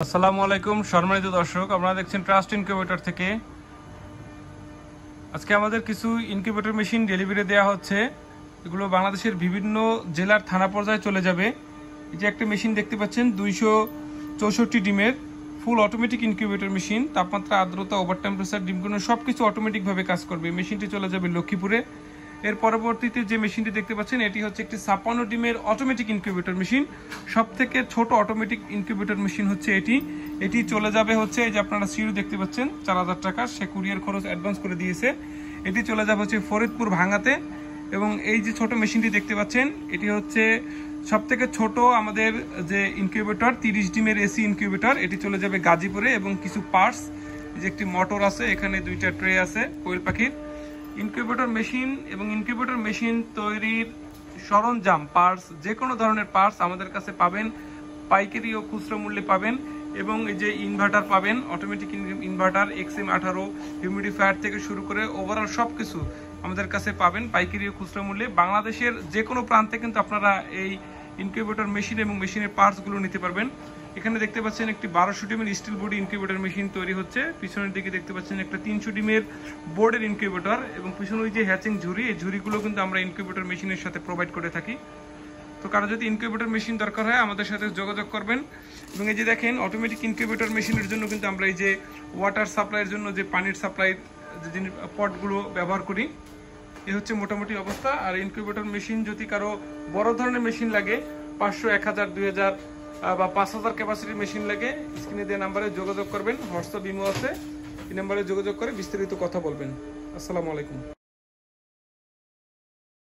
আসসালামু আলাইকুম সম্মানিত দর্শক, আপনারা দেখছেন ট্রাস্ট ইনকিউবেটর থেকে। আজকে আমাদের কিছু ইনকিউবেটর মেশিন ডেলিভারি দেওয়া হচ্ছে। এগুলো বাংলাদেশের বিভিন্ন জেলার থানা পর্যায়ে চলে যাবে। এই যে একটা মেশিন দেখতে পাচ্ছেন 264 ডিমের ফুল অটোমেটিক ইনকিউবেটর মেশিন। তাপমাত্রা, আর্দ্রতা, ওভার টেম্পারেচার, ডিমগুলো সবকিছু অটোমেটিকভাবে কাজ করবে। মেশিনটি চলে যাবে লক্ষ্মীপুরে। এর পরবর্তীতে যে মেশিনটি দেখতে পাচ্ছেন এটি হচ্ছে একটি 56 ডিমের অটোমেটিক ইনকিউবেটর মেশিন। সব থেকে ছোট অটোমেটিক ইনকিউবেটর মেশিন হচ্ছে এটি চলে যাবে হচ্ছে এই যে আপনারা সিঁড়ি দেখতে পাচ্ছেন 4000 টাকা, সে কুরিয়ার খরচ অ্যাডভান্স করে দিয়েছে। এটি চলে যাবে হচ্ছে ফরিদপুর ভাঙ্গাতে। এবং এই যে ছোট মেশিনটি দেখতে পাচ্ছেন এটি হচ্ছে সব থেকে ছোট আমাদের যে ইনকিউবেটর 30 ডিমের এসি ইনকিউবেটর, এটি চলে যাবে গাজীপুরে। এবং কিছু পার্টস, যে একটি মোটর আছে, এখানে দুইটা ট্রে আছে কোয়েল পাখির। ইনকিউবেটর মেশিন এবং ইনকিউবেটর মেশিন তৈরির সরঞ্জাম, পার্টস, যে কোনো ধরনের পার্টস আমাদের কাছে পাবেন, পাইকারি ও খুচরা মূল্যে পাবেন। এবং এই যে ইনভার্টার পাবেন, অটোমেটিক ইনভার্টার, XM18 হিউমিডিফায়ার থেকে শুরু করে ওভারঅল সব কিছু আমাদের কাছে পাবেন পাইকারি ও খুচরা মূল্যে। বাংলাদেশের যে কোনো প্রান্তে কিন্তু আপনারা এই ইনকিউবেটর মেশিন এবং মেশিনের পার্টসগুলো নিতে পারবেন। এখানে দেখতে পাচ্ছেন একটি 1200 ডিমের স্টিল বডি ইনকিউবেটর মেশিন তৈরি হচ্ছে। পিছনের দিকে দেখতে পাচ্ছেন একটা 300 ডিমের বোর্ডের ইনকিউবেটর এবং পিছনে ওই যে হ্যাচিং ঝুড়ি, এই ঝুড়িগুলো কিন্তু আমরা ইনকিউবেটর মেশিনের সাথে প্রোভাইড করে থাকি। তো কারো যদি ইনকিউবেটর মেশিন দরকার হয় আমাদের সাথে যোগাযোগ করবেন। এবং এই যে দেখেন অটোমেটিক ইনকিউবেটর মেশিনের জন্য কিন্তু আমরা এই যে ওয়াটার সাপ্লাইয়ের জন্য যে পানির সাপ্লাই যে পটগুলো ব্যবহার করি, এই হচ্ছে মোটামুটি অবস্থা। আর ইনকিউবেটর মেশিন যদি কারো বড় ধরনের মেশিন লাগে, 500, 1000, 2000 বা 5000 ক্যাপাসিটির মেশিন লাগে, স্ক্রিনে দেওয়া নাম্বারে যোগাযোগ করবেন। হোয়াটসঅ্যাপ, ইমো আছে, এই নাম্বারে যোগাযোগ করে বিস্তারিত কথা বলবেন। আসসালামু আলাইকুম।